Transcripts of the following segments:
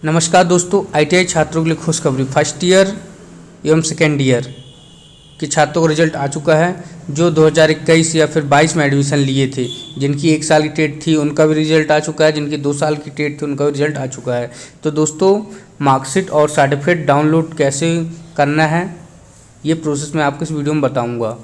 नमस्कार दोस्तों, आईटीआई छात्रों के लिए खुशखबरी। फर्स्ट ईयर एवं सेकेंड ईयर के छात्रों का रिजल्ट आ चुका है। जो 2021 या फिर 22 में एडमिशन लिए थे, जिनकी 1 साल की टेट थी उनका भी रिजल्ट आ चुका है, जिनकी 2 साल की टेट थी उनका भी रिजल्ट आ चुका है। तो दोस्तों, मार्कशीट और सर्टिफिकेट डाउनलोड कैसे करना है ये प्रोसेस मैं आपको इस वीडियो में बताऊँगा।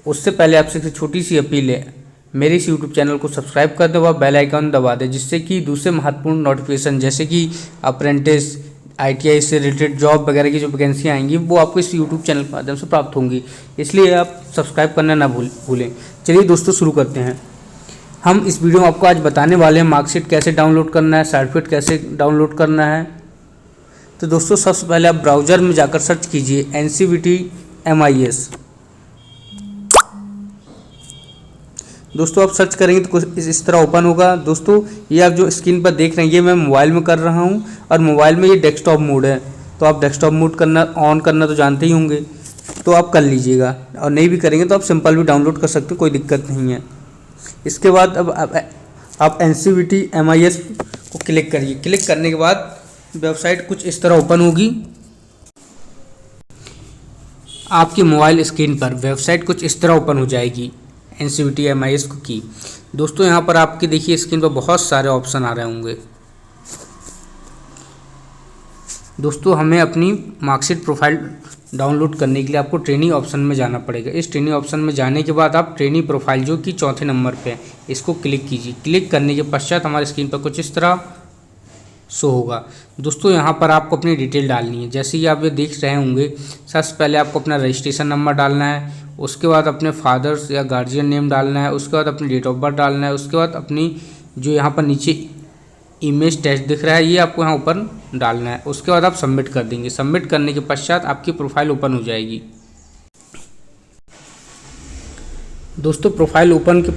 उससे पहले आपसे एक छोटी सी अपील है, मेरे इस यूट्यूब चैनल को सब्सक्राइब कर दो व बेल आइकन दबा दें, जिससे कि दूसरे महत्वपूर्ण नोटिफिकेशन जैसे कि अप्रेंटिस, आईटीआई से रिलेटेड जॉब वगैरह की जो वैकेंसी आएंगी वो आपको इस यूट्यूब चैनल के माध्यम से प्राप्त होंगी। इसलिए आप सब्सक्राइब करना ना भूलें। चलिए दोस्तों, शुरू करते हैं। हम इस वीडियो में आपको आज बताने वाले हैं मार्कशीट कैसे डाउनलोड करना है, सर्टिफिकेट कैसे डाउनलोड करना है। तो दोस्तों, सबसे पहले आप ब्राउज़र में जाकर सर्च कीजिए NCVT MIS। दोस्तों, आप सर्च करेंगे तो कुछ इस तरह ओपन होगा। दोस्तों, ये आप जो स्क्रीन पर देख रहे हैं ये मैं मोबाइल में कर रहा हूँ और मोबाइल में ये डेस्कटॉप मोड है। तो आप डेस्कटॉप मोड करना ऑन करना तो जानते ही होंगे, तो आप कर लीजिएगा। और नहीं भी करेंगे तो आप सिंपल भी डाउनलोड कर सकते हो, कोई दिक्कत नहीं है। इसके बाद अब आप NCVT MIS को क्लिक करिए। क्लिक करने के बाद वेबसाइट कुछ इस तरह ओपन होगी। आपकी मोबाइल स्क्रीन पर वेबसाइट कुछ इस तरह ओपन हो जाएगी NCVT MIS की। दोस्तों, यहाँ पर आपके देखिए स्क्रीन पर बहुत सारे ऑप्शन आ रहे होंगे। दोस्तों, हमें अपनी मार्कशीट प्रोफाइल डाउनलोड करने के लिए आपको ट्रेनिंग ऑप्शन में जाना पड़ेगा। इस ट्रेनिंग ऑप्शन में जाने के बाद आप ट्रेनिंग प्रोफाइल जो कि चौथे नंबर पे है, इसको क्लिक कीजिए। क्लिक करने के पश्चात हमारे स्क्रीन पर कुछ इस तरह शो होगा। दोस्तों, यहाँ पर आपको अपनी डिटेल डालनी है। जैसे ही आप ये देख रहे होंगे, सबसे पहले आपको अपना रजिस्ट्रेशन नंबर डालना है, उसके बाद अपने फादर्स या गार्जियन नेम डालना है, उसके बाद अपनी डेट ऑफ बर्थ डालना है, उसके बाद अपनी जो यहाँ पर नीचे इमेज टेस्ट दिख रहा है ये आपको यहाँ ऊपर डालना है। उसके बाद आप सबमिट कर देंगे। सबमिट करने के पश्चात आपकी प्रोफाइल ओपन हो जाएगी। दोस्तों, प्रोफाइल ओपन के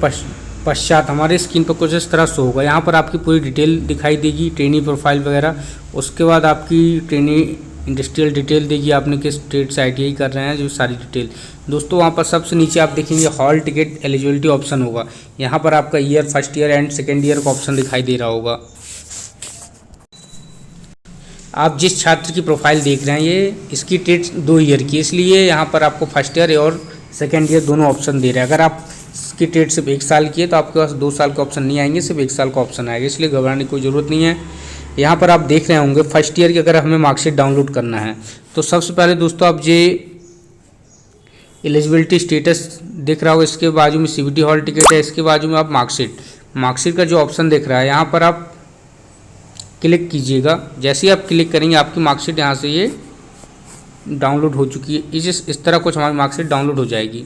पश्चात हमारे स्क्रीन पर कुछ इस तरह शो होगा। यहाँ पर आपकी पूरी डिटेल दिखाई देगी, ट्रेनिंग प्रोफाइल वगैरह। उसके बाद आपकी ट्रेनिंग इंडस्ट्रियल डिटेल देगी, आपने किस स्टेट से ITI कर रहे हैं, जो सारी डिटेल। दोस्तों, वहाँ पर सबसे नीचे आप देखेंगे हॉल टिकट एलिजिबिलिटी ऑप्शन होगा। यहाँ पर आपका year, first year and second year का ऑप्शन दिखाई दे रहा होगा। आप जिस छात्र की प्रोफाइल देख रहे हैं ये इसकी टेट 2 ईयर की, इसलिए यहाँ पर आपको फर्स्ट ईयर और सेकेंड ईयर दोनों ऑप्शन दे रहे हैं। अगर आप इसकी टेट सिर्फ 1 साल की है तो आपके पास 2 साल का ऑप्शन नहीं आएंगे, सिर्फ 1 साल का ऑप्शन आएगा, इसलिए घबराने की कोई ज़रूरत नहीं है। यहाँ पर आप देख रहे होंगे फर्स्ट ईयर की अगर हमें मार्कशीट डाउनलोड करना है तो सबसे पहले दोस्तों आप ये एलिजिबिलिटी स्टेटस दिख रहा होगा, इसके बाजू में CVT हॉल टिकट है, इसके बाजू में आप मार्कशीट का जो ऑप्शन दिख रहा है यहाँ पर आप क्लिक कीजिएगा। जैसे ही आप क्लिक करेंगे आपकी मार्कशीट यहाँ से ये डाउनलोड हो चुकी है। इस तरह कुछ हमारी मार्कशीट डाउनलोड हो जाएगी।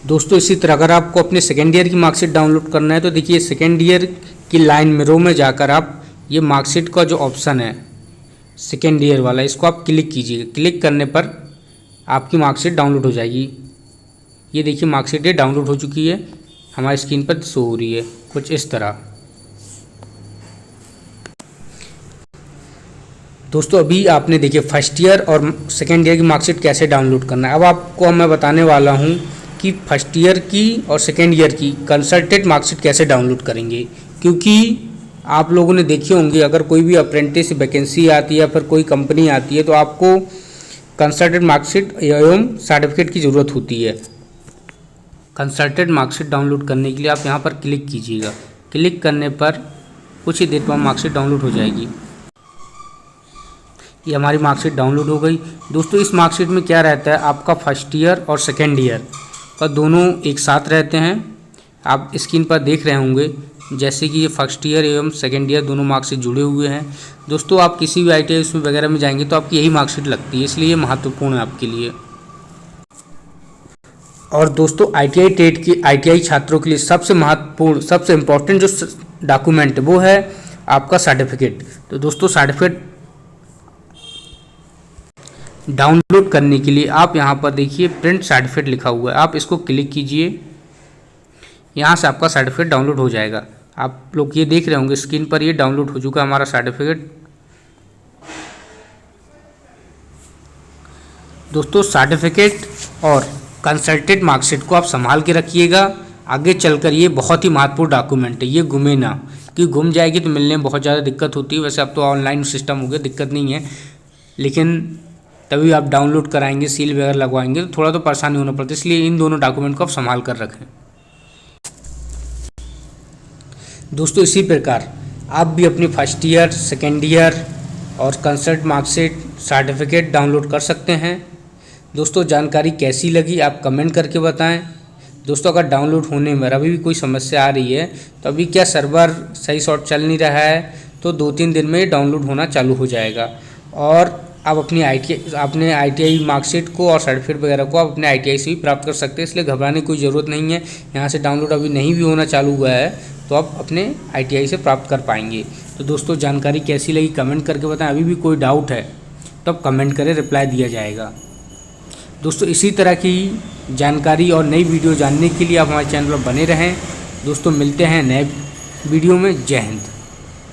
दोस्तों, इसी तरह अगर आपको अपने सेकेंड ईयर की मार्कशीट डाउनलोड करना है तो देखिए सेकेंड ईयर की लाइन में रो में जाकर आप ये मार्कशीट का जो ऑप्शन है सेकेंड ईयर वाला, इसको आप क्लिक कीजिएगा। क्लिक करने पर आपकी मार्कशीट डाउनलोड हो जाएगी। ये देखिए मार्कशीट ये डाउनलोड हो चुकी है, हमारी स्क्रीन पर शो हो रही है कुछ इस तरह। दोस्तों, अभी आपने देखिए फर्स्ट ईयर और सेकेंड ईयर की मार्कशीट कैसे डाउनलोड करना है। अब आपको मैं बताने वाला हूँ कि फर्स्ट ईयर की और सेकेंड ईयर की कंसल्टेंट मार्कशीट कैसे डाउनलोड करेंगे। क्योंकि आप लोगों ने देखी होंगी अगर कोई भी अप्रेंटिस वैकेंसी आती है या फिर कोई कंपनी आती है तो आपको कंसल्टेंट मार्कशीट एवं सर्टिफिकेट की ज़रूरत होती है। कंसल्टेंट मार्कशीट डाउनलोड करने के लिए आप यहाँ पर क्लिक कीजिएगा। क्लिक करने पर कुछ ही देर बाद मार्कशीट डाउनलोड हो जाएगी। ये हमारी मार्कशीट डाउनलोड हो गई। दोस्तों, इस मार्कशीट में क्या रहता है, आपका फर्स्ट ईयर और सेकेंड ईयर का दोनों एक साथ रहते हैं। आप स्क्रीन पर देख रहे होंगे जैसे कि ये फर्स्ट ईयर एवं सेकेंड ईयर दोनों मार्कशीट जुड़े हुए हैं। दोस्तों, आप किसी भी ITI उसमें वगैरह में जाएंगे तो आपकी यही मार्कशीट लगती है, इसलिए महत्वपूर्ण है आपके लिए। और दोस्तों, ITI छात्रों के लिए सबसे महत्वपूर्ण, सबसे इम्पोर्टेंट जो डॉक्यूमेंट है वो है आपका सर्टिफिकेट। तो दोस्तों, सर्टिफिकेट डाउनलोड करने के लिए आप यहाँ पर देखिए प्रिंट सर्टिफिकेट लिखा हुआ है, आप इसको क्लिक कीजिए। यहाँ से आपका सर्टिफिकेट डाउनलोड हो जाएगा। आप लोग ये देख रहे होंगे स्क्रीन पर ये डाउनलोड हो चुका है हमारा सर्टिफिकेट। दोस्तों, सर्टिफिकेट और कंसल्टेंट मार्कशीट को आप संभाल के रखिएगा। आगे चलकर ये बहुत ही महत्वपूर्ण डॉक्यूमेंट है, ये गुमे ना, कि गुम जाएगी तो मिलने में बहुत ज़्यादा दिक्कत होती है। वैसे अब तो ऑनलाइन सिस्टम हो गया, दिक्कत नहीं है, लेकिन तभी आप डाउनलोड कराएंगे, सील वगैरह लगवाएंगे तो थोड़ा तो परेशानी होना पड़ता है, इसलिए इन दोनों डॉक्यूमेंट को आप संभाल कर रखें। दोस्तों इसी प्रकार आप भी अपनी फर्स्ट ईयर, सेकेंड ईयर और कंसल्ट मार्कशीट, सर्टिफिकेट डाउनलोड कर सकते हैं। दोस्तों जानकारी कैसी लगी आप कमेंट करके बताएं। दोस्तों अगर डाउनलोड होने में अभी भी कोई समस्या आ रही है तो अभी क्या सर्वर सही शॉट चल नहीं रहा है, तो 2-3 दिन में डाउनलोड होना चालू हो जाएगा। और आप अपनी अपने ITI मार्कशीट को और सर्टिफिकेट वगैरह को आप अपने ITI से भी प्राप्त कर सकते हैं, इसलिए घबराने की कोई ज़रूरत नहीं है। यहाँ से डाउनलोड अभी नहीं भी होना चालू हुआ है तो आप अपने ITI से प्राप्त कर पाएंगे। तो दोस्तों जानकारी कैसी लगी कमेंट करके बताएं। अभी भी कोई डाउट है तो आप कमेंट करें, रिप्लाई दिया जाएगा। दोस्तों इसी तरह की जानकारी और नई वीडियो जानने के लिए आप हमारे चैनल पर बने रहें। दोस्तों मिलते हैं नए वीडियो में। जय हिंद।